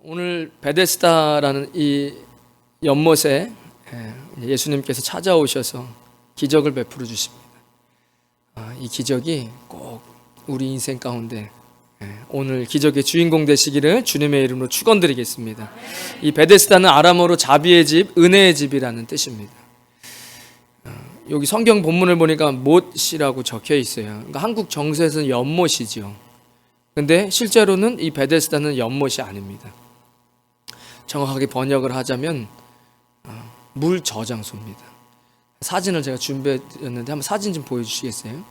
오늘 베데스다라는 이 연못에 예수님께서 찾아오셔서 기적을 베풀어 주십니다. 이 기적이 꼭 우리 인생 가운데 오늘 기적의 주인공 되시기를 주님의 이름으로 축원드리겠습니다. 이 베데스다는 아람어로 자비의 집, 은혜의 집이라는 뜻입니다. 여기 성경 본문을 보니까 못이라고 적혀 있어요. 그러니까 한국 정서에서는 연못이죠. 근데 실제로는 이 베데스다는 연못이 아닙니다. 정확하게 번역을 하자면 물 저장소입니다. 사진을 제가 준비했는데 한번 사진 좀 보여주시겠어요?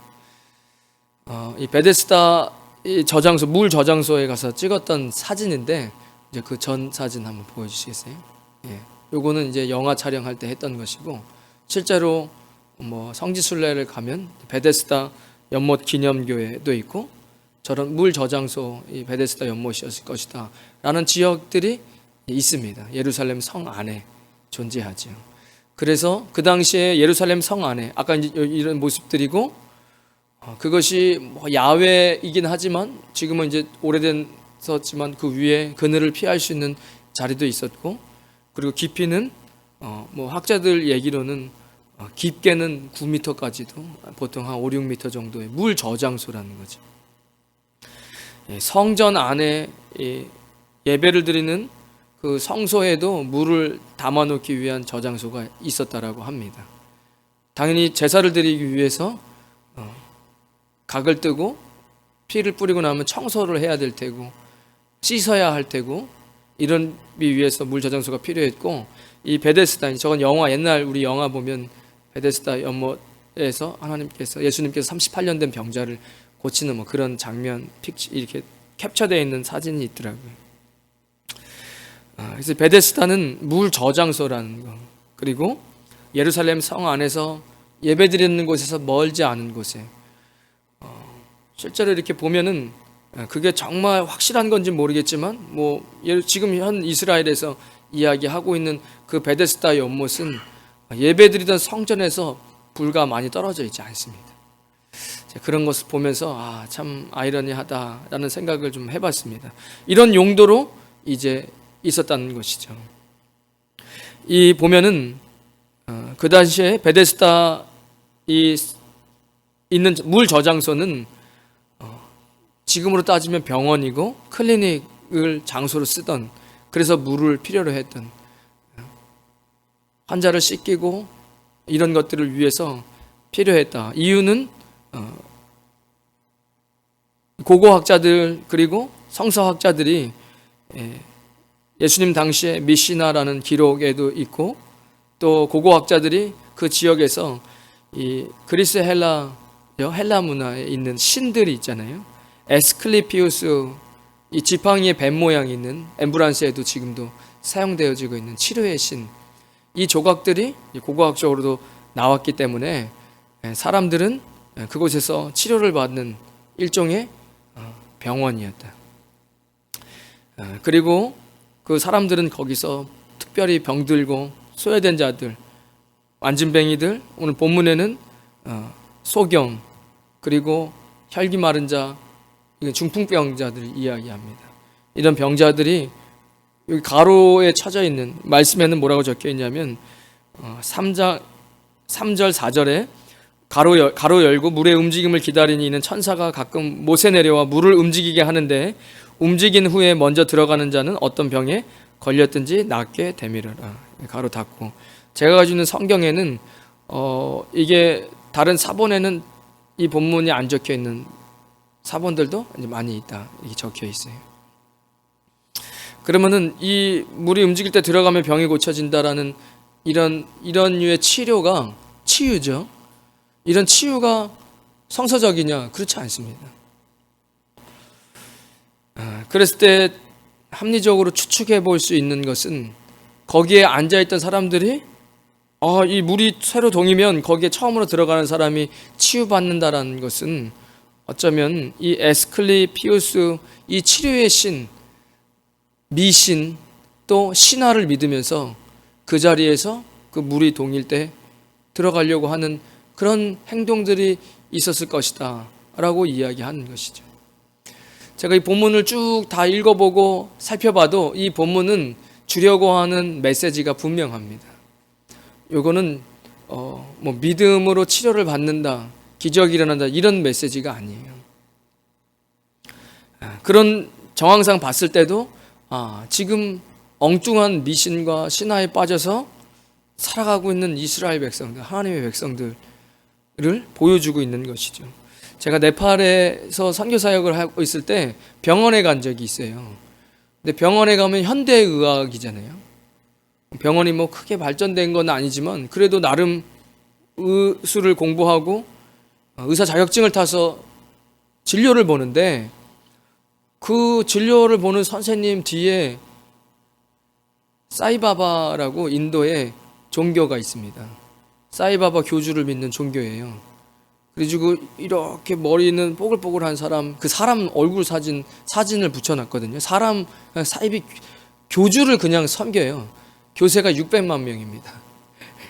이 베데스다 이 저장소, 물 저장소에 가서 찍었던 사진인데 이제 그 전 사진 한번 보여주시겠어요? 예, 요거는 이제 영화 촬영할 때 했던 것이고 실제로 뭐 성지순례를 가면 베데스다 연못 기념교회도 있고 저런 물 저장소 이 베데스다 연못이었을 것이다 라는 지역들이 있습니다. 예루살렘 성 안에 존재하죠. 그래서 그 당시에 예루살렘 성 안에 아까 이제 이런 모습들이고 그것이 뭐 야외이긴 하지만 지금은 이제 오래됐었지만 그 위에 그늘을 피할 수 있는 자리도 있었고 그리고 깊이는 뭐 학자들 얘기로는 깊게는 9m까지도 보통 한 5, 6m 정도의 물 저장소라는 거죠. 성전 안에 예배를 드리는 그 성소에도 물을 담아놓기 위한 저장소가 있었다라고 합니다. 당연히 제사를 드리기 위해서 각을 뜨고 피를 뿌리고 나면 청소를 해야 될 테고 씻어야 할 테고 이런 위해서 물 저장소가 필요했고 이 베데스다 저건 영화 옛날 우리 영화 보면 베데스다 연못에서 하나님께서 예수님께서 38년 된 병자를 고치는 뭐 그런 장면 이렇게 캡처되어 있는 사진이 있더라고요. 그래서 베데스다는 물 저장소라는 거 그리고 예루살렘 성 안에서 예배드리는 곳에서 멀지 않은 곳에 실제로 이렇게 보면은 그게 정말 확실한 건지 모르겠지만 뭐 지금 현 이스라엘에서 이야기하고 있는 그 베데스다 연못은 예배드리던 성전에서 불과 많이 떨어져 있지 않습니다. 그런 것을 보면서 참 아이러니하다라는 생각을 좀 해봤습니다. 이런 용도로 이제 있었다는 것이죠. 이 보면은 그 당시에 베데스다 이 있는 물 저장소는 지금으로 따지면 병원이고 클리닉을 장소로 쓰던 그래서 물을 필요로 했던 환자를 씻기고 이런 것들을 위해서 필요했다. 이유는 고고학자들 그리고 성서학자들이 예수님 당시에 미시나라는 기록에도 있고 또 고고학자들이 그 지역에서 이 그리스 헬라 문화에 있는 신들이 있잖아요. 에스클리피우스 이 지팡이의 뱀 모양이 있는 엠브란스에도 지금도 사용되어지고 있는 치료의 신 이 조각들이 고고학적으로도 나왔기 때문에 사람들은 그곳에서 치료를 받는 일종의 병원이었다. 그리고 그 사람들은 거기서 특별히 병들고 소외된 자들, 안진뱅이들, 오늘 본문에는 소경 그리고 혈기 마른 자, 중풍병자들을 이야기합니다. 이런 병자들이 여기 가로에 쳐져 있는 말씀에는 뭐라고 적혀 있냐면 3절 4절에 가로 열고 물의 움직임을 기다리니 이는 천사가 가끔 못에 내려와 물을 움직이게 하는데 움직인 후에 먼저 들어가는 자는 어떤 병에 걸렸든지 낫게 되미르라. 가로 닫고 제가 가지고 있는 성경에는 이게 다른 사본에는 이 본문이 안 적혀 있는 사본들도 많이 있다 이렇게 적혀 있어요. 그러면은 이 물이 움직일 때 들어가면 병이 고쳐진다라는 이런 류의 치료가 치유죠. 이런 치유가 성서적이냐? 그렇지 않습니다. 그랬을 때 합리적으로 추측해 볼 수 있는 것은 거기에 앉아있던 사람들이 이 물이 새로 동이면 거기에 처음으로 들어가는 사람이 치유받는다라는 것은 어쩌면 이 에스클리피우스 이 치료의 신 미신 또 신화를 믿으면서 그 자리에서 그 물이 동일 때 들어가려고 하는 그런 행동들이 있었을 것이다 라고 이야기하는 것이죠. 제가 이 본문을 쭉 다 읽어보고 살펴봐도 이 본문은 주려고 하는 메시지가 분명합니다. 요거는 뭐 믿음으로 치료를 받는다, 기적이 일어난다 이런 메시지가 아니에요. 그런 정황상 봤을 때도 지금 엉뚱한 미신과 신화에 빠져서 살아가고 있는 이스라엘 백성들, 하나님의 백성들을 보여주고 있는 것이죠. 제가 네팔에서 선교 사역을 하고 있을 때 병원에 간 적이 있어요. 근데 병원에 가면 현대의학이잖아요. 병원이 뭐 크게 발전된 건 아니지만 그래도 나름 의술을 공부하고 의사 자격증을 타서 진료를 보는데, 그 진료를 보는 선생님 뒤에 사이바바라고 인도에 종교가 있습니다. 사이바바 교주를 믿는 종교예요. 그래가지고 이렇게 머리는 뽀글뽀글한 사람, 그 사람 얼굴 사진을 붙여놨거든요. 사람 사이비 교주를 그냥 섬겨요. 교세가 600만 명입니다.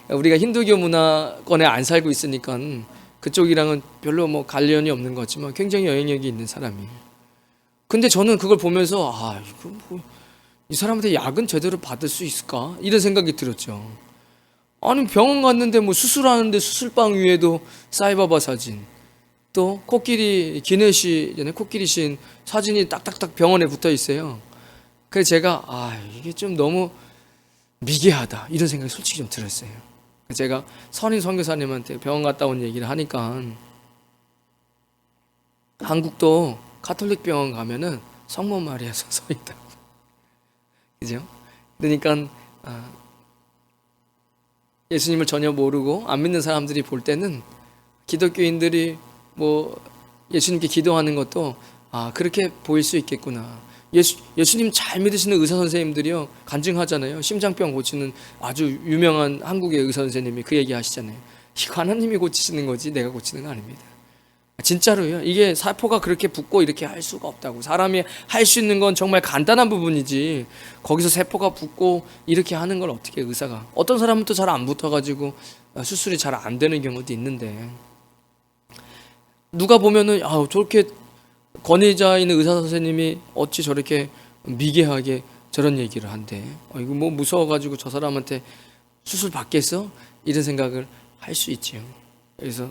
우리가 힌두교 문화권에 안 살고 있으니까 그쪽이랑은 별로 뭐 관련이 없는 거지만 굉장히 영향력이 있는 사람이에요. 근데 저는 그걸 보면서 이거 뭐, 이 사람한테 약은 제대로 받을 수 있을까? 이런 생각이 들었죠. 아니 병원 갔는데 뭐 수술하는데 수술방 위에도 사이바바 사진, 또 코끼리 기내시잖아요. 코끼리 신 사진이 딱딱딱 병원에 붙어 있어요. 그래서 제가 이게 좀 너무 미개하다 이런 생각이 솔직히 좀 들었어요. 제가 선임 선교사님한테 병원 갔다 온 얘기를 하니까, 한국도 가톨릭 병원 가면은 성모 마리아 서 있다. 그죠? 그러니까 예수님을 전혀 모르고 안 믿는 사람들이 볼 때는 기독교인들이 뭐 예수님께 기도하는 것도 그렇게 보일 수 있겠구나. 예수님 잘 믿으시는 의사 선생님들이요 간증하잖아요. 심장병 고치는 아주 유명한 한국의 의사 선생님이 그 얘기 하시잖아요. 이거 하나님이 고치시는 거지 내가 고치는 거 아닙니다. 진짜로요. 이게 사포가 그렇게 붓고 이렇게 할 수가 없다고. 사람이 할 수 있는 건 정말 간단한 부분이지, 거기서 세포가 붓고 이렇게 하는 걸 어떻게 의사가, 어떤 사람은 또 잘 안 붙어가지고 수술이 잘 안 되는 경우도 있는데, 누가 보면은 저렇게 권위자 있는 의사 선생님이 어찌 저렇게 미개하게 저런 얘기를 한대. 이거 뭐 무서워가지고 저 사람한테 수술 받겠어? 이런 생각을 할 수 있지요. 그래서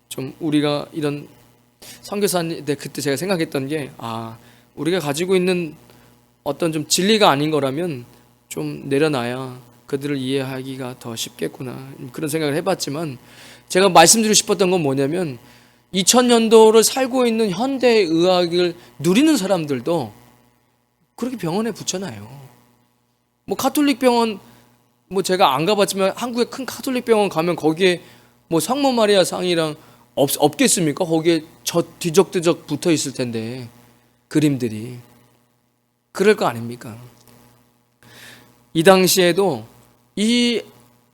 좀 우리가 이런 선교사님, 그때 제가 생각했던 게 우리가 가지고 있는 어떤 좀 진리가 아닌 거라면 좀 내려놔야 그들을 이해하기가 더 쉽겠구나, 그런 생각을 해봤지만, 제가 말씀드리고 싶었던 건 뭐냐면 2000년도를 살고 있는 현대의학을 누리는 사람들도 그렇게 병원에 붙여놔요. 뭐 가톨릭 병원, 뭐 제가 안 가봤지만 한국의 큰 가톨릭 병원 가면 거기에 뭐 성모 마리아 상이랑 없겠습니까? 거기에 뒤적뒤적 붙어 있을 텐데, 그림들이. 그럴 거 아닙니까? 이 당시에도 이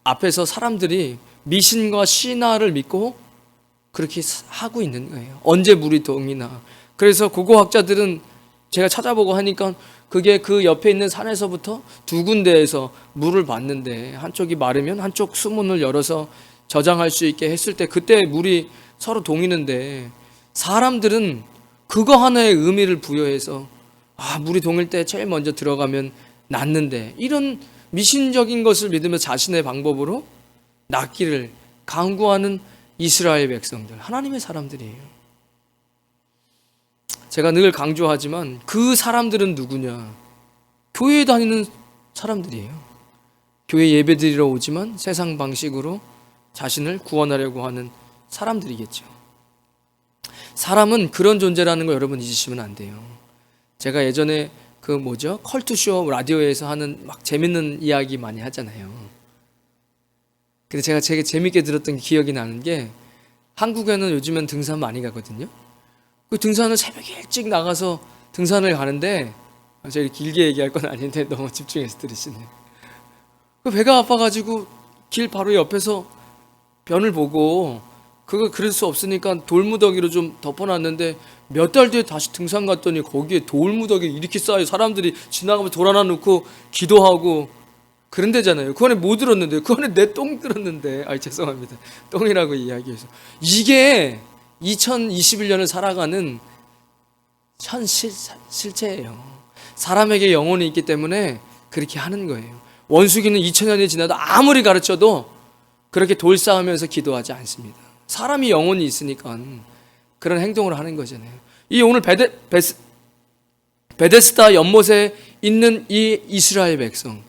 앞에서 사람들이 미신과 신화를 믿고 그렇게 하고 있는 거예요. 언제 물이 동이나. 그래서 고고학자들은 제가 찾아보고 하니까 그게 그 옆에 있는 산에서부터 두 군데에서 물을 받는데, 한쪽이 마르면 한쪽 수문을 열어서 저장할 수 있게 했을 때 그때 물이 서로 동이는데, 사람들은 그거 하나의 의미를 부여해서 물이 동일 때 제일 먼저 들어가면 낫는데, 이런 미신적인 것을 믿으며 자신의 방법으로 낫기를 강구하는 이스라엘 백성들, 하나님의 사람들이에요. 제가 늘 강조하지만 그 사람들은 누구냐? 교회에 다니는 사람들이에요. 교회 예배드리러 오지만 세상 방식으로 자신을 구원하려고 하는 사람들이겠죠. 사람은 그런 존재라는 거 여러분 잊으시면 안 돼요. 제가 예전에 컬투쇼 라디오에서 하는 막 재밌는 이야기 많이 하잖아요. 근데 제가 되게 재밌게 들었던 기억이 나는 게, 한국에는 요즘엔 등산 많이 가거든요. 그 등산을 새벽에 일찍 나가서 등산을 가는데, 제가 길게 얘기할 건 아닌데 너무 집중해서 들으시네요. 그 배가 아파가지고 길 바로 옆에서 변을 보고, 그거 그럴 수 없으니까 돌무더기로 좀 덮어놨는데, 몇 달 뒤에 다시 등산 갔더니 거기에 돌무더기 이렇게 쌓여 사람들이 지나가면서 돌 하나 놓고 기도하고 그런 데잖아요. 그 안에 뭐 들었는데? 그 안에 내 똥 들었는데. 죄송합니다. 똥이라고 이야기해서. 이게 2021년을 살아가는 실체예요. 사람에게 영혼이 있기 때문에 그렇게 하는 거예요. 원수기는 2000년이 지나도 아무리 가르쳐도 그렇게 돌싸우면서 기도하지 않습니다. 사람이 영혼이 있으니까 그런 행동을 하는 거잖아요. 이 오늘 베데스다 연못에 있는 이 이스라엘 백성,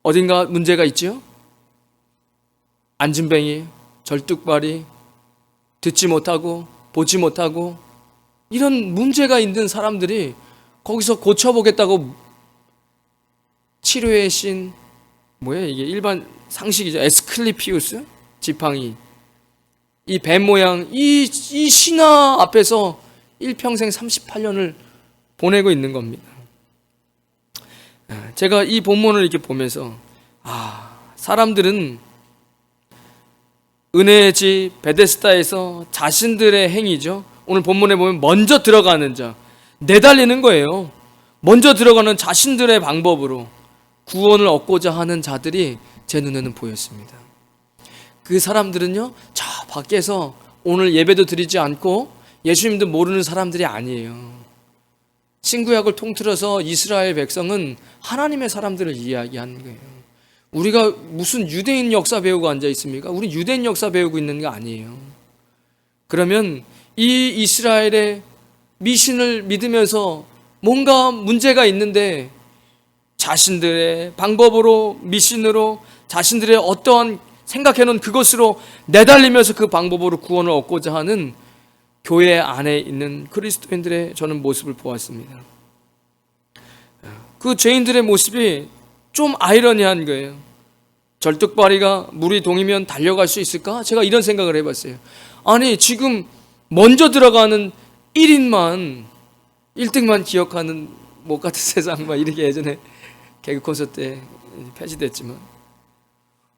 어딘가 문제가 있죠? 안진뱅이, 절뚝발이, 듣지 못하고 보지 못하고 이런 문제가 있는 사람들이 거기서 고쳐보겠다고 치료의 신, 뭐야 이게 일반 상식이죠. 에스클리피우스 지팡이, 이 뱀 모양 이 신화 앞에서 일평생 38년을 보내고 있는 겁니다. 제가 이 본문을 이렇게 보면서 사람들은 은혜의 집 베데스다에서 자신들의 행위죠. 오늘 본문에 보면 먼저 들어가는 자, 내달리는 거예요. 먼저 들어가는 자신들의 방법으로 구원을 얻고자 하는 자들이 제 눈에는 보였습니다. 그 사람들은요, 저 밖에서 오늘 예배도 드리지 않고 예수님도 모르는 사람들이 아니에요. 신구약을 통틀어서 이스라엘 백성은 하나님의 사람들을 이야기하는 거예요. 우리가 무슨 유대인 역사 배우고 앉아 있습니까? 우리 유대인 역사 배우고 있는 게 아니에요. 그러면 이 이스라엘의 미신을 믿으면서 뭔가 문제가 있는데 자신들의 방법으로, 미신으로, 자신들의 어떠한 생각해놓은 그것으로 내달리면서 그 방법으로 구원을 얻고자 하는 교회 안에 있는 그리스도인들의 저는 모습을 보았습니다. 그 죄인들의 모습이 좀 아이러니한 거예요. 절뚝발이가 물이 동이면 달려갈 수 있을까? 제가 이런 생각을 해봤어요. 아니 지금 먼저 들어가는 1인만 1등만 기억하는 못 같은 세상 막 이렇게 예전에 개그 콘서트 때 폐지됐지만,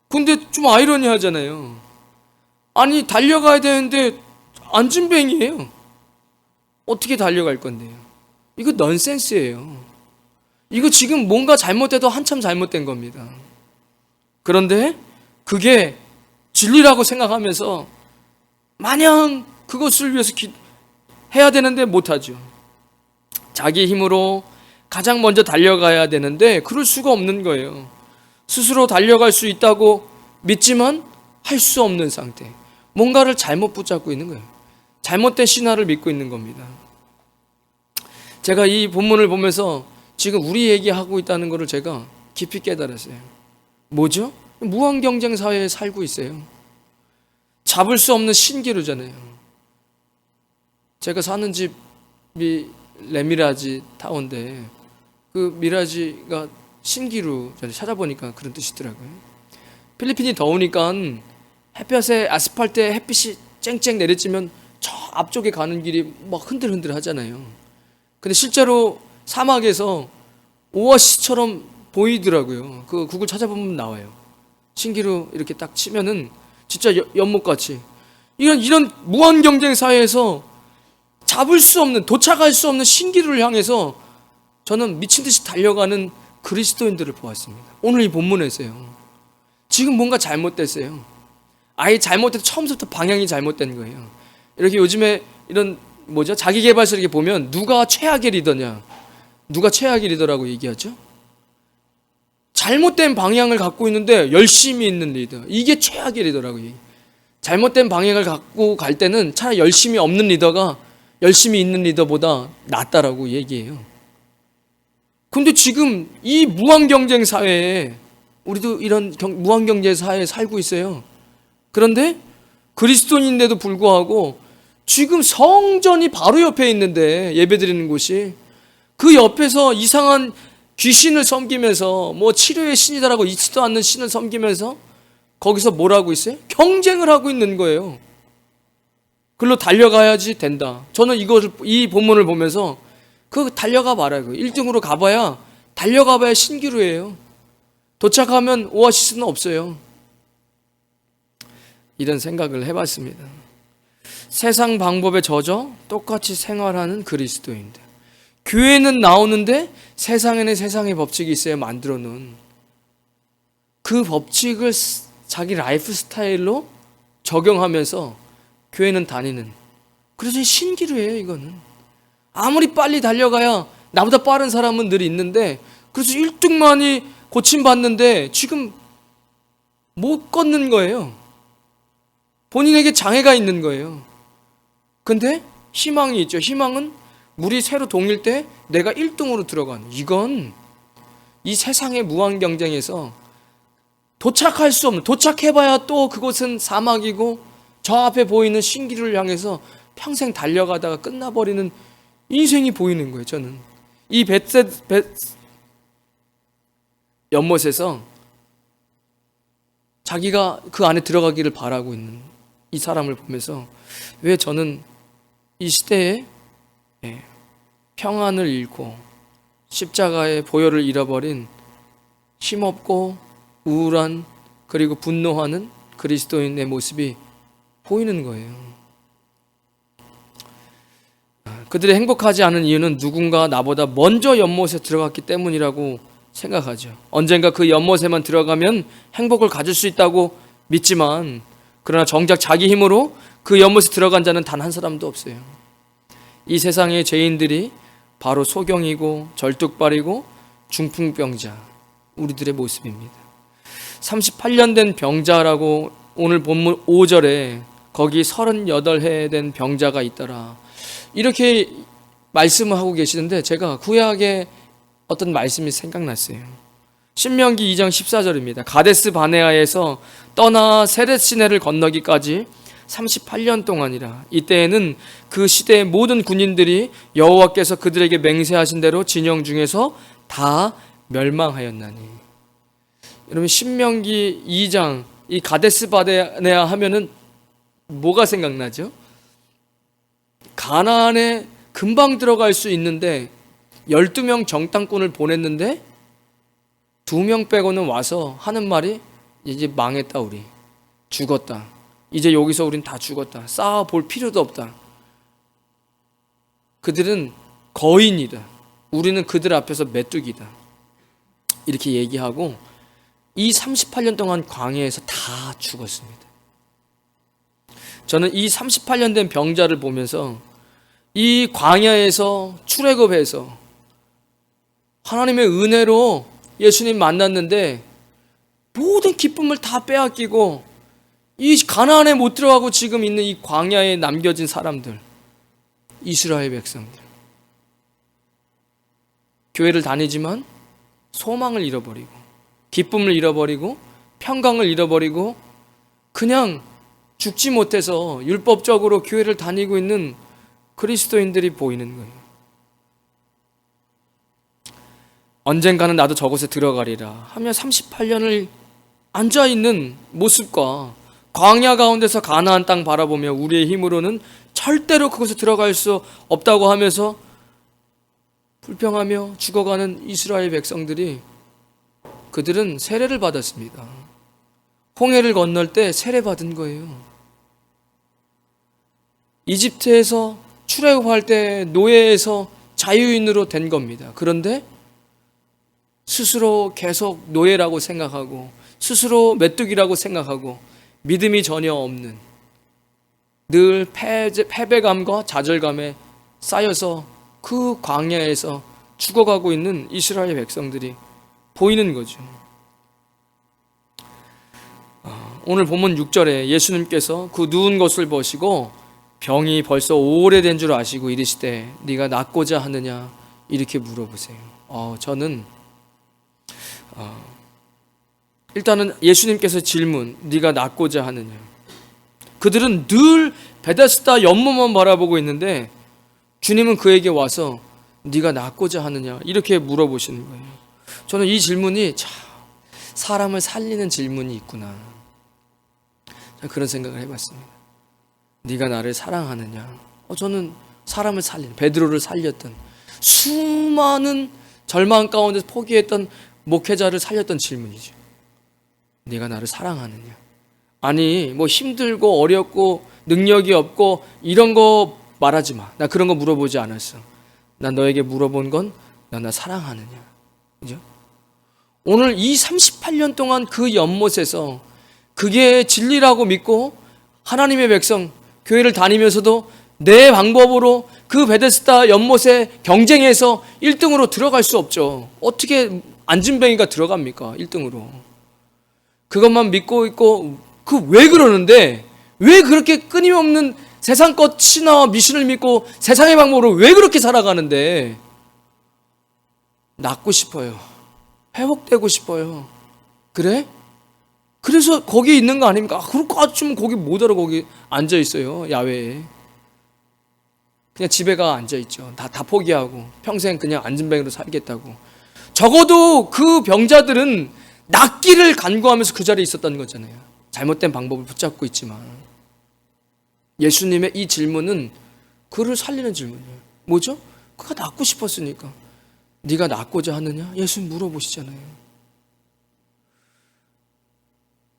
근데 좀 아이러니하잖아요. 아니 달려가야 되는데 안진뱅이에요. 어떻게 달려갈 건데요? 이거 넌센스예요. 이거 지금 뭔가 잘못돼도 한참 잘못된 겁니다. 그런데 그게 진리라고 생각하면서 마냥 그것을 위해서 해야 되는데 못하죠. 자기 힘으로 가장 먼저 달려가야 되는데 그럴 수가 없는 거예요. 스스로 달려갈 수 있다고 믿지만 할 수 없는 상태. 뭔가를 잘못 붙잡고 있는 거예요. 잘못된 신화를 믿고 있는 겁니다. 제가 이 본문을 보면서 지금 우리 얘기하고 있다는 것을 제가 깊이 깨달았어요. 뭐죠? 무한경쟁 사회에 살고 있어요. 잡을 수 없는 신기루잖아요. 제가 사는 집이 레미라지 타운인데 그 미라지가 신기루, 찾아보니까 그런 뜻이더라고요. 필리핀이 더우니까 햇볕에 아스팔트에 햇빛이 쨍쨍 내리쬐면 저 앞쪽에 가는 길이 막 흔들흔들 하잖아요. 근데 실제로 사막에서 오아시스처럼 보이더라고요. 그 구글 찾아보면 나와요. 신기루 이렇게 딱 치면은 진짜 연못같이. 이런 무한 경쟁 사회에서 잡을 수 없는, 도착할 수 없는 신기루를 향해서 저는 미친 듯이 달려가는 그리스도인들을 보았습니다. 오늘 이 본문에서요. 지금 뭔가 잘못됐어요. 아예 잘못해서 처음부터 방향이 잘못된 거예요. 이렇게 요즘에 이런 자기개발서 이렇게 보면 누가 최악의 리더냐, 누가 최악의 리더라고 얘기하죠? 잘못된 방향을 갖고 있는데 열심히 있는 리더, 이게 최악의 리더라고 얘기해요. 잘못된 방향을 갖고 갈 때는 차라리 열심히 없는 리더가 열심히 있는 리더보다 낫다라고 얘기해요. 근데 지금 이 무한경쟁 사회에 우리도 이런 무한경쟁 사회에 살고 있어요. 그런데 그리스도인인데도 불구하고 지금 성전이 바로 옆에 있는데, 예배드리는 곳이, 그 옆에서 이상한 귀신을 섬기면서 치료의 신이다라고 있지도 않는 신을 섬기면서 거기서 뭘 하고 있어요? 경쟁을 하고 있는 거예요. 글로 달려가야지 된다. 저는 이 본문을 보면서 달려가 말아요. 1등으로 가봐야, 달려가봐야 신기루예요. 도착하면 오아시스는 없어요. 이런 생각을 해봤습니다. 세상 방법에 젖어 똑같이 생활하는 그리스도인들. 교회는 나오는데 세상에는 세상의 법칙이 있어요. 만들어 놓은 그 법칙을 자기 라이프 스타일로 적용하면서 교회는 다니는, 그래서 신기루예요. 이거는 아무리 빨리 달려가야 나보다 빠른 사람은 늘 있는데, 그래서 1등만이 고침받는데 지금 못 걷는 거예요. 본인에게 장애가 있는 거예요. 근데 희망이 있죠. 희망은 물이 새로 동일 때 내가 1등으로 들어가는, 이건 이 세상의 무한 경쟁에서 도착할 수 없는, 도착해봐야 또 그곳은 사막이고 저 앞에 보이는 신기루를 향해서 평생 달려가다가 끝나버리는 인생이 보이는 거예요. 저는 이 연못에서 자기가 그 안에 들어가기를 바라고 있는 이 사람을 보면서, 왜 저는 이 시대에 평안을 잃고 십자가의 보혈을 잃어버린 힘없고 우울한, 그리고 분노하는 그리스도인의 모습이 보이는 거예요. 그들이 행복하지 않은 이유는 누군가 나보다 먼저 연못에 들어갔기 때문이라고 생각하죠. 언젠가 그 연못에만 들어가면 행복을 가질 수 있다고 믿지만, 그러나 정작 자기 힘으로 그 연못에 들어간 자는 단 한 사람도 없어요. 이 세상의 죄인들이 바로 소경이고 절뚝발이고 중풍병자, 우리들의 모습입니다. 38년 된 병자라고 오늘 본문 5절에 거기 38해 된 병자가 있더라, 이렇게 말씀을 하고 계시는데, 제가 구약의 어떤 말씀이 생각났어요. 신명기 2장 14절입니다. 가데스 바네아에서 떠나 세렛 시내를 건너기까지 38년 동안이라. 이때에는 그 시대의 모든 군인들이 여호와께서 그들에게 맹세하신 대로 진영 중에서 다 멸망하였나니. 여러분, 신명기 2장 이 가데스 바네아 하면은 뭐가 생각나죠? 가나안에 금방 들어갈 수 있는데 12명 정탐꾼을 보냈는데 2명 빼고는 와서 하는 말이, 이제 망했다, 우리 죽었다, 이제 여기서 우린 다 죽었다, 쌓아볼 필요도 없다, 그들은 거인이다, 우리는 그들 앞에서 메뚜기다, 이렇게 얘기하고 이 38년 동안 광야에서 다 죽었습니다. 저는 이 38년 된 병자를 보면서 이 광야에서 출애굽해서 하나님의 은혜로 예수님 만났는데 모든 기쁨을 다 빼앗기고 이 가나안에 못 들어가고 지금 있는 이 광야에 남겨진 사람들, 이스라엘 백성들, 교회를 다니지만 소망을 잃어버리고 기쁨을 잃어버리고 평강을 잃어버리고 그냥 죽지 못해서 율법적으로 교회를 다니고 있는 그리스도인들이 보이는 거예요. 언젠가는 나도 저곳에 들어가리라 하며 38년을 앉아있는 모습과 광야 가운데서 가나안 땅 바라보며 우리의 힘으로는 절대로 그곳에 들어갈 수 없다고 하면서 불평하며 죽어가는 이스라엘 백성들이, 그들은 세례를 받았습니다. 홍해를 건널 때 세례받은 거예요. 이집트에서 출애굽할 때 노예에서 자유인으로 된 겁니다. 그런데 스스로 계속 노예라고 생각하고 스스로 메뚜기라고 생각하고 믿음이 전혀 없는, 늘 패배감과 좌절감에 쌓여서 그 광야에서 죽어가고 있는 이스라엘 백성들이 보이는 거죠. 오늘 본문 6절에 예수님께서 그 누운 것을 보시고 병이 벌써 오래된 줄 아시고 이르시되 네가 낫고자 하느냐, 이렇게 물어보세요. 저는 일단은 예수님께서 질문, 네가 낫고자 하느냐. 그들은 늘 베데스다 연못만 바라보고 있는데 주님은 그에게 와서 네가 낫고자 하느냐, 이렇게 물어보시는 거예요. 저는 이 질문이 참 사람을 살리는 질문이 있구나, 그런 생각을 해봤습니다. 네가 나를 사랑하느냐. 저는 사람을 살리는, 베드로를 살렸던, 수많은 절망 가운데서 포기했던 목회자를 살렸던 질문이죠. 네가 나를 사랑하느냐. 아니 뭐 힘들고 어렵고 능력이 없고 이런 거 말하지 마. 나 그런 거 물어보지 않았어. 난 너에게 물어본 건 나 사랑하느냐. 그죠? 오늘 이 38년 동안 그 연못에서 그게 진리라고 믿고 하나님의 백성, 교회를 다니면서도 내 방법으로 그 베데스다 연못의 경쟁에서 1등으로 들어갈 수 없죠. 어떻게 안진뱅이가 들어갑니까? 1등으로. 그것만 믿고 있고, 왜 그러는데, 왜 그렇게 끊임없는 세상 것 신화와 미신을 믿고 세상의 방법으로 왜 그렇게 살아가는데, 낫고 싶어요. 회복되고 싶어요. 그래? 그래서 거기 있는 거 아닙니까? 그럴 것 같으면 거기 뭐하러 거기 앉아 있어요, 야외에. 그냥 집에 가 앉아 있죠. 다 포기하고 평생 그냥 안진뱅이로 살겠다고. 적어도 그 병자들은 낫기를 간구하면서 그 자리에 있었다는 거잖아요. 잘못된 방법을 붙잡고 있지만. 예수님의 이 질문은 그를 살리는 질문이에요. 뭐죠? 그가 낫고 싶었으니까. 네가 낫고자 하느냐? 예수님 물어보시잖아요.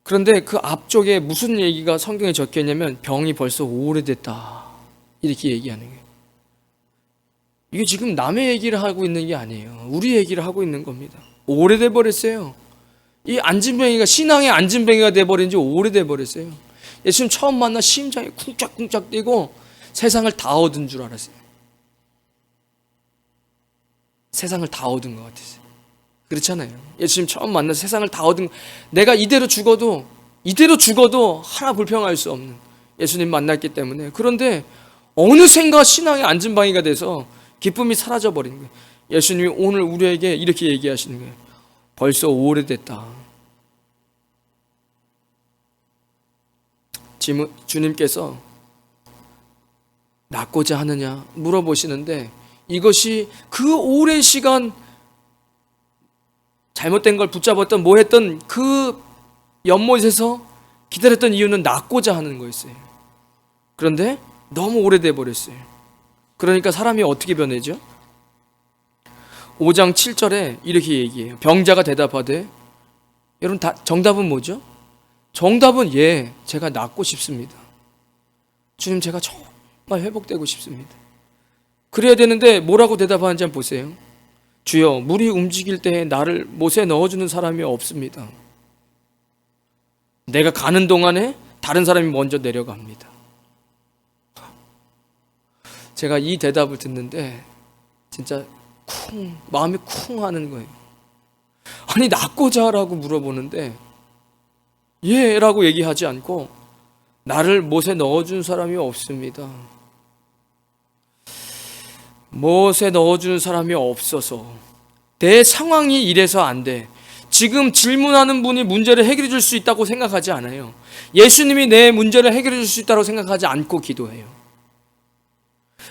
그런데 그 앞쪽에 무슨 얘기가 성경에 적혀 있냐면 병이 벌써 오래됐다 이렇게 얘기하는 거예요. 이게 지금 남의 얘기를 하고 있는 게 아니에요. 우리 얘기를 하고 있는 겁니다. 오래돼 버렸어요. 이 안진뱅이가 신앙의 안진뱅이가 돼버린 지 오래돼 버렸어요. 예수님 처음 만나 심장이 쿵짝쿵짝 뛰고 세상을 다 얻은 줄 알았어요. 세상을 다 얻은 것 같았어요. 그렇잖아요. 예수님 처음 만나서 세상을 다 얻은, 내가 이대로 죽어도 하나 불평할 수 없는 예수님 만났기 때문에. 그런데 어느샌가 신앙의 안진뱅이가 돼서 기쁨이 사라져버린 거예요. 예수님이 오늘 우리에게 이렇게 얘기하시는 거예요. 벌써 오래됐다. 주님께서 낫고자 하느냐 물어보시는데, 이것이 그 오랜 시간 잘못된 걸 붙잡았던 뭐 했던 그 연못에서 기다렸던 이유는 낫고자 하는 거였어요. 그런데 너무 오래돼 버렸어요. 그러니까 사람이 어떻게 변해죠? 5장 7절에 이렇게 얘기해요. 병자가 대답하되, 여러분 정답은 뭐죠? 정답은 제가 낫고 싶습니다. 주님, 제가 정말 회복되고 싶습니다. 그래야 되는데 뭐라고 대답하는지 한번 보세요. 주여, 물이 움직일 때에 나를 못에 넣어주는 사람이 없습니다. 내가 가는 동안에 다른 사람이 먼저 내려갑니다. 제가 이 대답을 듣는데 진짜 마음이 쿵 하는 거예요. 아니, 낫고자 하라고 물어보는데 라고 얘기하지 않고 나를 못에 넣어준 사람이 없습니다. 못에 넣어주는 사람이 없어서 내 상황이 이래서 안 돼. 지금 질문하는 분이 문제를 해결해 줄 수 있다고 생각하지 않아요. 예수님이 내 문제를 해결해 줄 수 있다고 생각하지 않고 기도해요.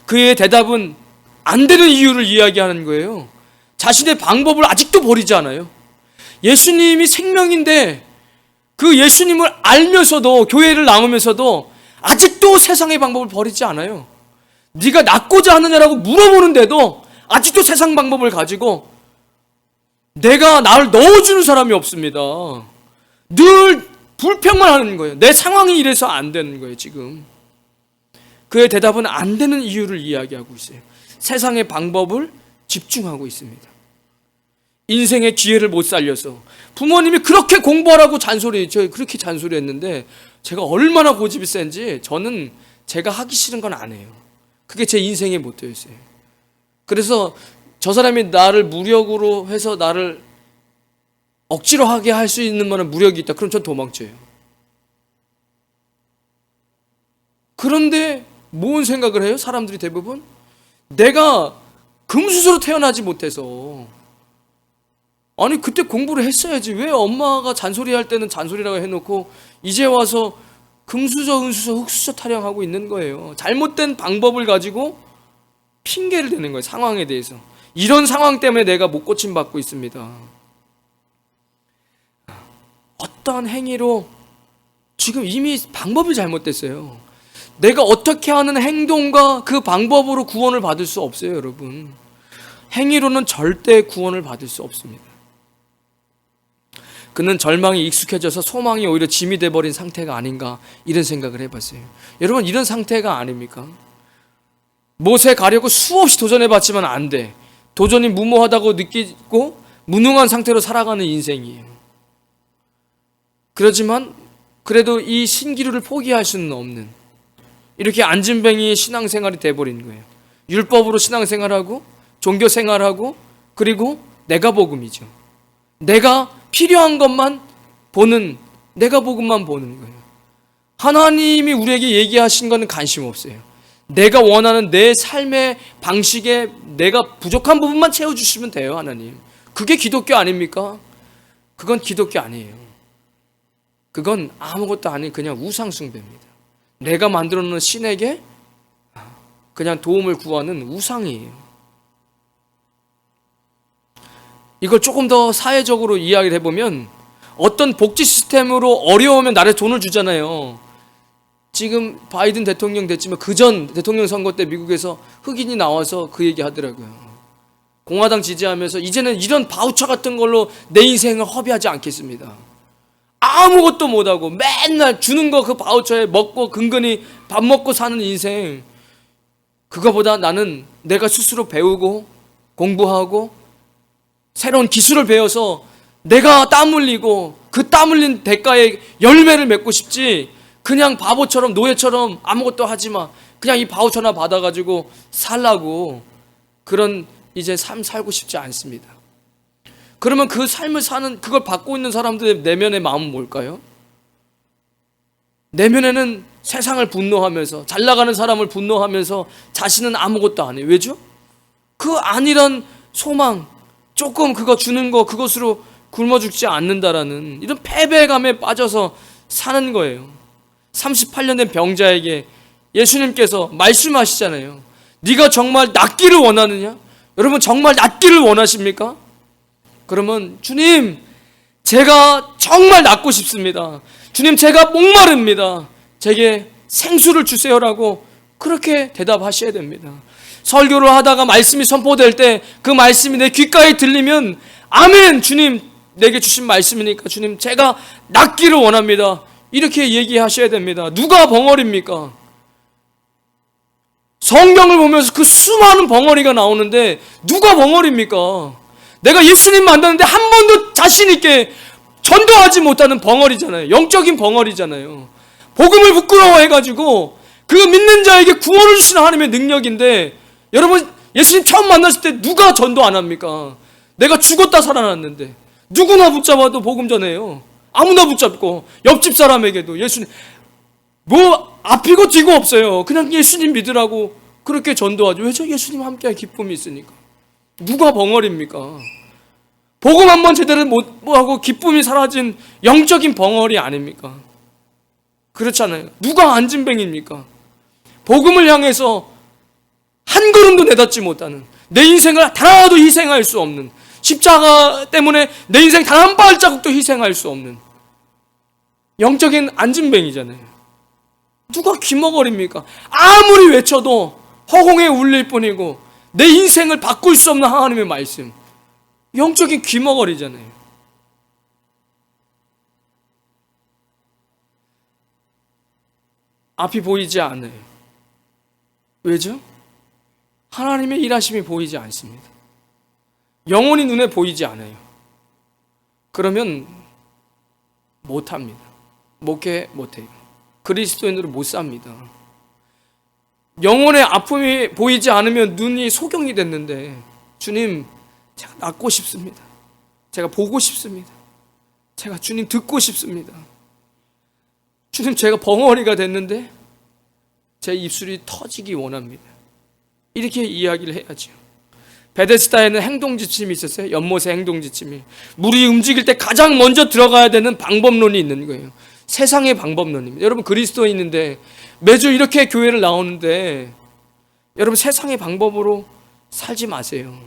그의 대답은 안 되는 이유를 이야기하는 거예요. 자신의 방법을 아직도 버리지 않아요. 예수님이 생명인데 그 예수님을 알면서도, 교회를 나오면서도 아직도 세상의 방법을 버리지 않아요. 네가 낫고자 하느냐라고 물어보는데도 아직도 세상 방법을 가지고 내가 나를 넣어주는 사람이 없습니다. 늘 불평만 하는 거예요. 내 상황이 이래서 안 되는 거예요, 지금. 그의 대답은 안 되는 이유를 이야기하고 있어요. 세상의 방법을 집중하고 있습니다. 인생의 기회를 못 살려서 부모님이 그렇게 공부하라고 그렇게 잔소리했는데 제가 얼마나 고집이 센지 저는 제가 하기 싫은 건 안 해요. 그게 제 인생의 모토였어요. 그래서 저 사람이 나를 무력으로 해서 나를 억지로 하게 할 수 있는 만한 무력이 있다. 그럼 전 도망쳐요. 그런데 뭔 생각을 해요? 사람들이 대부분 내가 금수저로 태어나지 못해서, 아니 그때 공부를 했어야지. 왜 엄마가 잔소리할 때는 잔소리라고 해놓고 이제 와서 금수저, 은수저, 흙수저 타령하고 있는 거예요. 잘못된 방법을 가지고 핑계를 대는 거예요. 상황에 대해서. 이런 상황 때문에 내가 못 고침받고 있습니다. 어떠한 행위로 지금 이미 방법이 잘못됐어요. 내가 어떻게 하는 행동과 그 방법으로 구원을 받을 수 없어요, 여러분. 행위로는 절대 구원을 받을 수 없습니다. 그는 절망이 익숙해져서 소망이 오히려 짐이 돼버린 상태가 아닌가, 이런 생각을 해봤어요. 여러분, 이런 상태가 아닙니까? 못에 가려고 수없이 도전해봤지만 안 돼. 도전이 무모하다고 느끼고 무능한 상태로 살아가는 인생이에요. 그렇지만 그래도 이 신기루를 포기할 수는 없는, 이렇게 안진뱅이 신앙생활이 돼버린 거예요. 율법으로 신앙생활하고 종교생활하고 그리고 내가 복음이죠. 내가 필요한 것만 보는, 내가 복음만 보는 거예요. 하나님이 우리에게 얘기하신 거는 관심 없어요. 내가 원하는 내 삶의 방식에 내가 부족한 부분만 채워주시면 돼요. 하나님, 그게 기독교 아닙니까? 그건 기독교 아니에요. 그건 아무것도 아닌 그냥 우상숭배입니다. 내가 만들어 놓은 신에게 그냥 도움을 구하는 우상이에요. 이걸 조금 더 사회적으로 이야기를 해보면, 어떤 복지 시스템으로 어려우면 나라에 돈을 주잖아요. 지금 바이든 대통령 됐지만 그전 대통령 선거 때 미국에서 흑인이 나와서 그 얘기 하더라고요. 공화당 지지하면서 이제는 이런 바우처 같은 걸로 내 인생을 허비하지 않겠습니다. 아무것도 못하고 맨날 주는 거 그 바우처에 먹고 근근히 밥 먹고 사는 인생, 그거보다 나는 내가 스스로 배우고 공부하고 새로운 기술을 배워서 내가 땀 흘리고 그 땀 흘린 대가에 열매를 맺고 싶지, 그냥 바보처럼 노예처럼 아무것도 하지 마, 그냥 이 바우처나 받아가지고 살라고, 그런 이제 삶 살고 싶지 않습니다. 그러면 그 삶을 사는, 그걸 받고 있는 사람들의 내면의 마음은 뭘까요? 내면에는 세상을 분노하면서, 잘 나가는 사람을 분노하면서 자신은 아무것도 안 해요. 왜죠? 그 아니란 소망, 조금 그거 주는 거, 그것으로 굶어 죽지 않는다라는 이런 패배감에 빠져서 사는 거예요. 38년 된 병자에게 예수님께서 말씀하시잖아요. 네가 정말 낫기를 원하느냐? 여러분, 정말 낫기를 원하십니까? 그러면 주님, 제가 정말 낫고 싶습니다. 주님, 제가 목마릅니다. 제게 생수를 주세요라고 그렇게 대답하셔야 됩니다. 설교를 하다가 말씀이 선포될 때 그 말씀이 내 귓가에 들리면 아멘, 주님 내게 주신 말씀이니까 주님 제가 낫기를 원합니다, 이렇게 얘기하셔야 됩니다. 누가 벙어리입니까? 성경을 보면서 그 수많은 벙어리가 나오는데 누가 벙어리입니까? 내가 예수님 만났는데 한 번도 자신 있게 전도하지 못하는 벙어리잖아요. 영적인 벙어리잖아요. 복음을 부끄러워해가지고 그 믿는 자에게 구원을 주시는 하나님의 능력인데, 여러분 예수님 처음 만났을 때 누가 전도 안 합니까? 내가 죽었다 살아났는데 누구나 붙잡아도 복음 전해요. 아무나 붙잡고, 옆집 사람에게도 예수님 뭐 앞이고 뒤고 없어요. 그냥 예수님 믿으라고 그렇게 전도하죠. 왜죠? 예수님 함께할 기쁨이 있으니까. 누가 벙어리입니까? 복음 한번 제대로 못하고 기쁨이 사라진 영적인 벙어리 아닙니까? 그렇잖아요. 누가 안진뱅입니까? 복음을 향해서 한 걸음도 내닫지 못하는, 내 인생을 단 하나도 희생할 수 없는, 십자가 때문에 내 인생 단 한 발자국도 희생할 수 없는 영적인 안진뱅이잖아요. 누가 귀머거립니까? 아무리 외쳐도 허공에 울릴 뿐이고 내 인생을 바꿀 수 없는 하나님의 말씀, 영적인 귀머거리잖아요. 앞이 보이지 않아요. 왜죠? 하나님의 일하심이 보이지 않습니다. 영혼이 눈에 보이지 않아요. 그러면 못합니다. 목회 못해요. 그리스도인으로 못 삽니다. 영혼의 아픔이 보이지 않으면 눈이 소경이 됐는데, 주님 제가 낫고 싶습니다. 제가 보고 싶습니다. 제가 주님 듣고 싶습니다. 주님 제가 벙어리가 됐는데 제 입술이 터지기 원합니다. 이렇게 이야기를 해야죠. 베데스다에는 행동지침이 있었어요. 연못의 행동지침이. 물이 움직일 때 가장 먼저 들어가야 되는 방법론이 있는 거예요. 세상의 방법론입니다. 여러분 그리스도인인데 매주 이렇게 교회를 나오는데 여러분 세상의 방법으로 살지 마세요.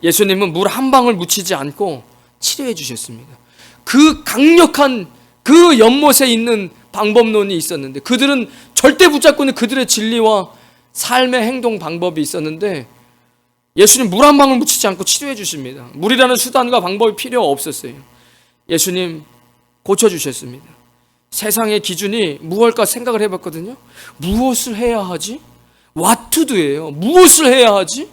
예수님은 물 한 방울 묻히지 않고 치료해 주셨습니다. 그 강력한 그 연못에 있는 방법론이 있었는데, 그들은 절대 붙잡고 있는 그들의 진리와 삶의 행동 방법이 있었는데, 예수님 물 한 방울 묻히지 않고 치료해 주십니다. 물이라는 수단과 방법이 필요 없었어요. 예수님 고쳐주셨습니다. 세상의 기준이 무엇일까 생각을 해봤거든요. 무엇을 해야 하지? What to do예요. 무엇을 해야 하지?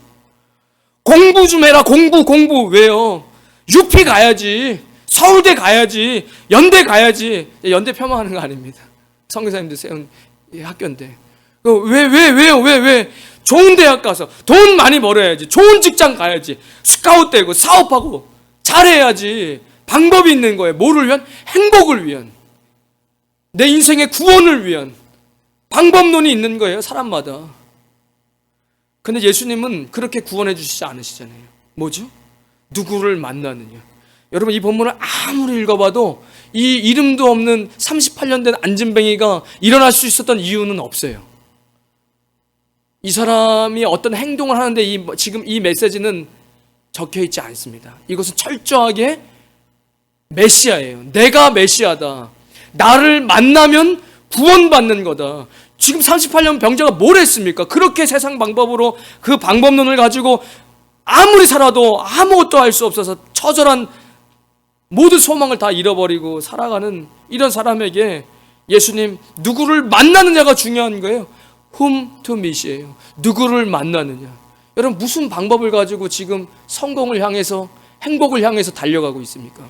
공부 좀 해라. 공부. 왜요? UP 가야지, 서울대 가야지, 연대 가야지. 연대 폄하하는 거 아닙니다. 선교사님들 세운 학교인데 왜 좋은 대학 가서 돈 많이 벌어야지, 좋은 직장 가야지, 스카웃 되고 사업하고 잘해야지. 방법이 있는 거예요. 뭐를 위한? 행복을 위한, 내 인생의 구원을 위한 방법론이 있는 거예요, 사람마다. 근데 예수님은 그렇게 구원해 주시지 않으시잖아요. 뭐죠? 누구를 만나느냐. 여러분, 이 본문을 아무리 읽어봐도 이 이름도 없는 38년 된 안진뱅이가 일어날 수 있었던 이유는 없어요. 이 사람이 어떤 행동을 하는데 지금 이 메시지는 적혀 있지 않습니다. 이것은 철저하게 메시아예요. 내가 메시아다. 나를 만나면 구원받는 거다. 지금 38년 병자가 뭘 했습니까? 그렇게 세상 방법으로 그 방법론을 가지고 아무리 살아도 아무것도 할 수 없어서 처절한 모든 소망을 다 잃어버리고 살아가는 이런 사람에게 예수님, 누구를 만나느냐가 중요한 거예요. whom to meet이에요. 누구를 만나느냐. 여러분, 무슨 방법을 가지고 지금 성공을 향해서, 행복을 향해서 달려가고 있습니까?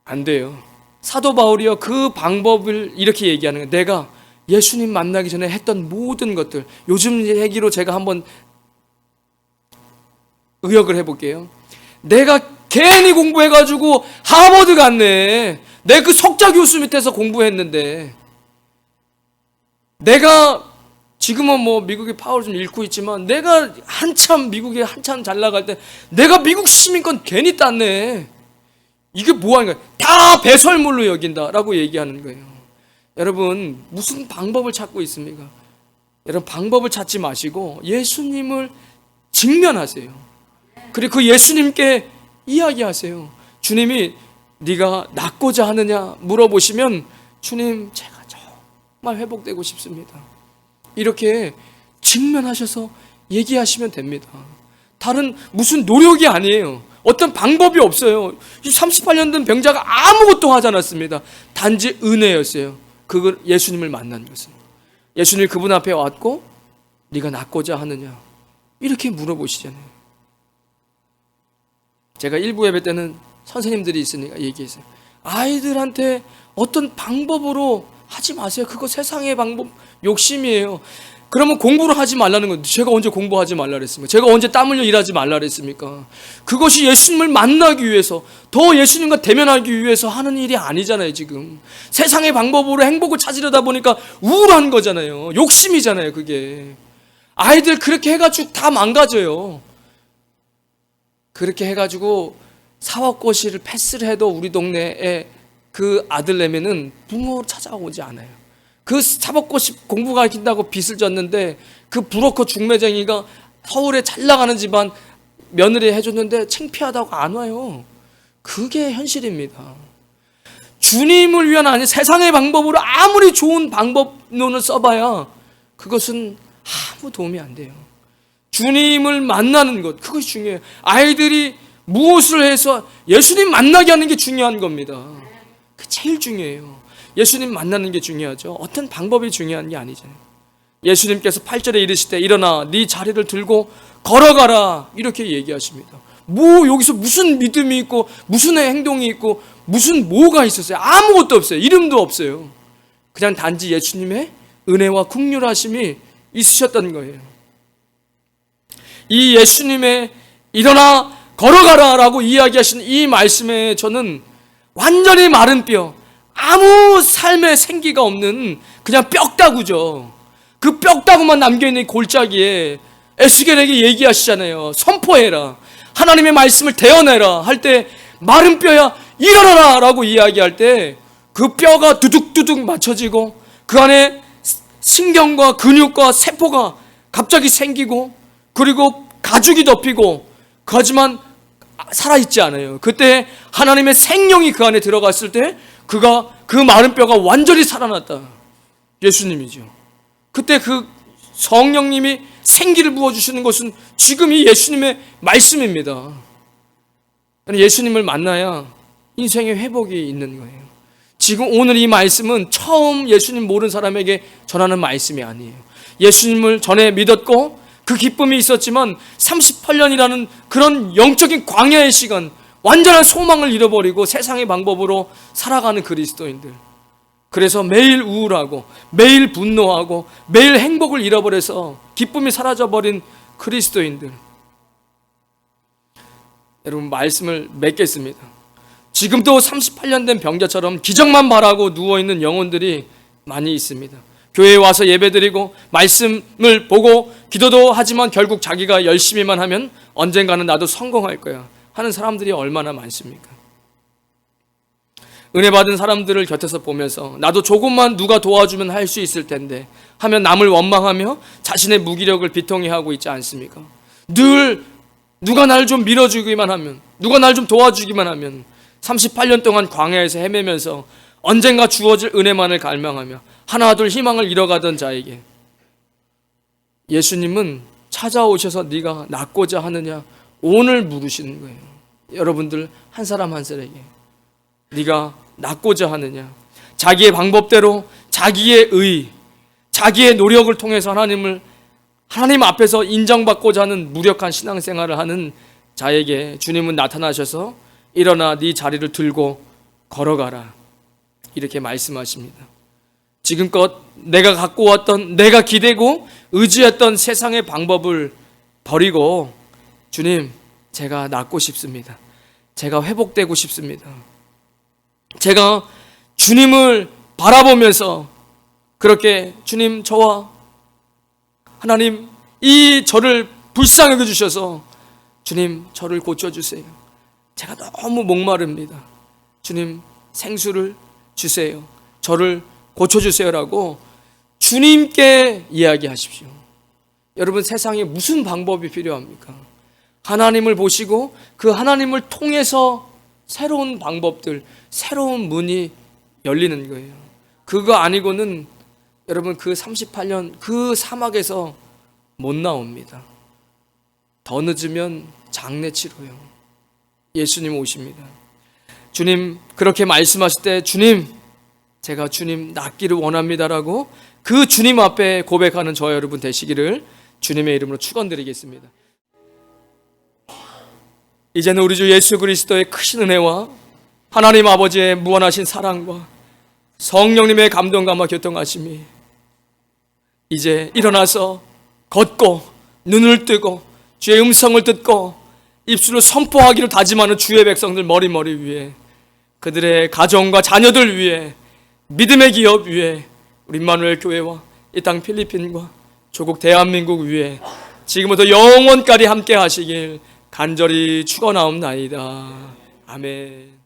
안 돼요. 사도 바울이요, 그 방법을 이렇게 얘기하는 거예요. 내가 예수님 만나기 전에 했던 모든 것들, 요즘 얘기로 제가 한번 의역을 해볼게요. 내가 괜히 공부해가지고 하버드 갔네. 내 그 석자 교수 밑에서 공부했는데, 내가 지금은 뭐 미국의 파워를 좀 잃고 있지만, 내가 미국에 한참 잘 나갈 때 내가 미국 시민권 괜히 땄네. 이게 뭐 하는 거야? 다 배설물로 여긴다라고 얘기하는 거예요. 여러분, 무슨 방법을 찾고 있습니까? 여러분, 방법을 찾지 마시고 예수님을 직면하세요. 그리고 그 예수님께 이야기하세요. 주님이 네가 낫고자 하느냐 물어보시면, 주님, 제가 정말 회복되고 싶습니다. 이렇게 직면하셔서 얘기하시면 됩니다. 다른 무슨 노력이 아니에요. 어떤 방법이 없어요. 38년 된 병자가 아무것도 하지 않았습니다. 단지 은혜였어요. 그걸 예수님을 만난 것은. 예수님이 그분 앞에 왔고, 네가 낫고자 하느냐 이렇게 물어보시잖아요. 제가 일부 예배 때는 선생님들이 있으니까 얘기했어요. 아이들한테 어떤 방법으로 하지 마세요. 그거 세상의 방법, 욕심이에요. 그러면 공부를 하지 말라는 거예요. 제가 언제 공부하지 말라 그랬습니까? 제가 언제 땀 흘려 일하지 말라 그랬습니까? 그것이 예수님을 만나기 위해서, 더 예수님과 대면하기 위해서 하는 일이 아니잖아요. 지금 세상의 방법으로 행복을 찾으려다 보니까 우울한 거잖아요. 욕심이잖아요. 그게 아이들 그렇게 해가지고 다 망가져요. 그렇게 해가지고 사법고시를 패스를 해도 우리 동네에 그 아들내미는 부모 찾아오지 않아요. 그 사법고시 공부 가르친다고 빚을 졌는데, 그 브로커 중매쟁이가 서울에 잘 나가는 집안 며느리 해줬는데 창피하다고 안 와요. 그게 현실입니다. 주님을 위한, 아니 세상의 방법으로 아무리 좋은 방법론을 써봐야 그것은 아무 도움이 안 돼요. 주님을 만나는 것, 그것이 중요해요. 아이들이 무엇을 해서 예수님 만나게 하는 게 중요한 겁니다. 그 제일 중요해요. 예수님 만나는 게 중요하죠. 어떤 방법이 중요한 게 아니잖아요. 예수님께서 8절에 이르시되 일어나 네 자리를 들고 걸어가라 이렇게 얘기하십니다. 뭐 여기서 무슨 믿음이 있고 무슨 행동이 있고 무슨 뭐가 있었어요? 아무것도 없어요. 이름도 없어요. 그냥 단지 예수님의 은혜와 긍휼하심이 있으셨던 거예요. 이 예수님의 일어나 걸어가라 라고 이야기하신 이 말씀에 저는 완전히 마른 뼈, 아무 삶의 생기가 없는 그냥 뼈다구죠. 그 뼈다구만 남겨있는 골짜기에 에스겔에게 얘기하시잖아요. 선포해라, 하나님의 말씀을 대언해라 할 때, 마른 뼈야 일어나라 라고 이야기할 때 그 뼈가 두둑두둑 맞춰지고 그 안에 신경과 근육과 세포가 갑자기 생기고, 그리고 가죽이 덮이고, 하지만 살아있지 않아요. 그때 하나님의 생명이 그 안에 들어갔을 때 그가, 그 마른 뼈가 완전히 살아났다. 예수님이죠. 그때 그 성령님이 생기를 부어주시는 것은 지금 이 예수님의 말씀입니다. 예수님을 만나야 인생의 회복이 있는 거예요. 지금 오늘 이 말씀은 처음 예수님 모르는 사람에게 전하는 말씀이 아니에요. 예수님을 전에 믿었고 그 기쁨이 있었지만 38년이라는 그런 영적인 광야의 시간, 완전한 소망을 잃어버리고 세상의 방법으로 살아가는 그리스도인들, 그래서 매일 우울하고 매일 분노하고 매일 행복을 잃어버려서 기쁨이 사라져버린 그리스도인들, 여러분 말씀을 맺겠습니다. 지금도 38년 된 병자처럼 기적만 바라고 누워있는 영혼들이 많이 있습니다. 교회에 와서 예배드리고 말씀을 보고 기도도 하지만 결국 자기가 열심히만 하면 언젠가는 나도 성공할 거야 하는 사람들이 얼마나 많습니까? 은혜 받은 사람들을 곁에서 보면서 나도 조금만 누가 도와주면 할 수 있을 텐데 하면 남을 원망하며 자신의 무기력을 비통해 하고 있지 않습니까? 늘 누가 날 좀 밀어주기만 하면, 누가 날 좀 도와주기만 하면 38년 동안 광야에서 헤매면서 언젠가 주어질 은혜만을 갈망하며 하나둘 희망을 잃어가던 자에게 예수님은 찾아오셔서 네가 낫고자 하느냐 오늘 물으시는 거예요. 여러분들 한 사람 한 사람에게 네가 낫고자 하느냐, 자기의 방법대로 자기의 의, 자기의 노력을 통해서 하나님 앞에서 인정받고자 하는 무력한 신앙생활을 하는 자에게 주님은 나타나셔서 일어나 네 자리를 들고 걸어가라 이렇게 말씀하십니다. 지금껏 내가 갖고 왔던, 내가 기대고 의지했던 세상의 방법을 버리고 주님, 제가 낫고 싶습니다. 제가 회복되고 싶습니다. 제가 주님을 바라보면서 그렇게 주님, 저와 하나님 이 저를 불쌍하게 주셔서 주님 저를 고쳐주세요. 제가 너무 목마릅니다. 주님 생수를 주세요. 저를 고쳐주세요라고 주님께 이야기하십시오. 여러분 세상에 무슨 방법이 필요합니까? 하나님을 보시고 그 하나님을 통해서 새로운 방법들, 새로운 문이 열리는 거예요. 그거 아니고는 여러분 그 38년 그 사막에서 못 나옵니다. 더 늦으면 장례치러요. 예수님 오십니다. 주님 그렇게 말씀하실 때 주님, 제가 주님 낫기를 원합니다라고 그 주님 앞에 고백하는 저와 여러분 되시기를 주님의 이름으로 축원드리겠습니다. 이제는 우리 주 예수 그리스도의 크신 은혜와 하나님 아버지의 무한하신 사랑과 성령님의 감동감과 교통하심이 이제 일어나서 걷고 눈을 뜨고 주의 음성을 듣고 입술로 선포하기를 다짐하는 주의 백성들 머리 위에, 그들의 가정과 자녀들 위에, 믿음의 기업 위에, 우리 임마누엘 교회와 이 땅 필리핀과 조국 대한민국 위에 지금부터 영원까지 함께 하시길 간절히 축원하옵나이다. 아멘.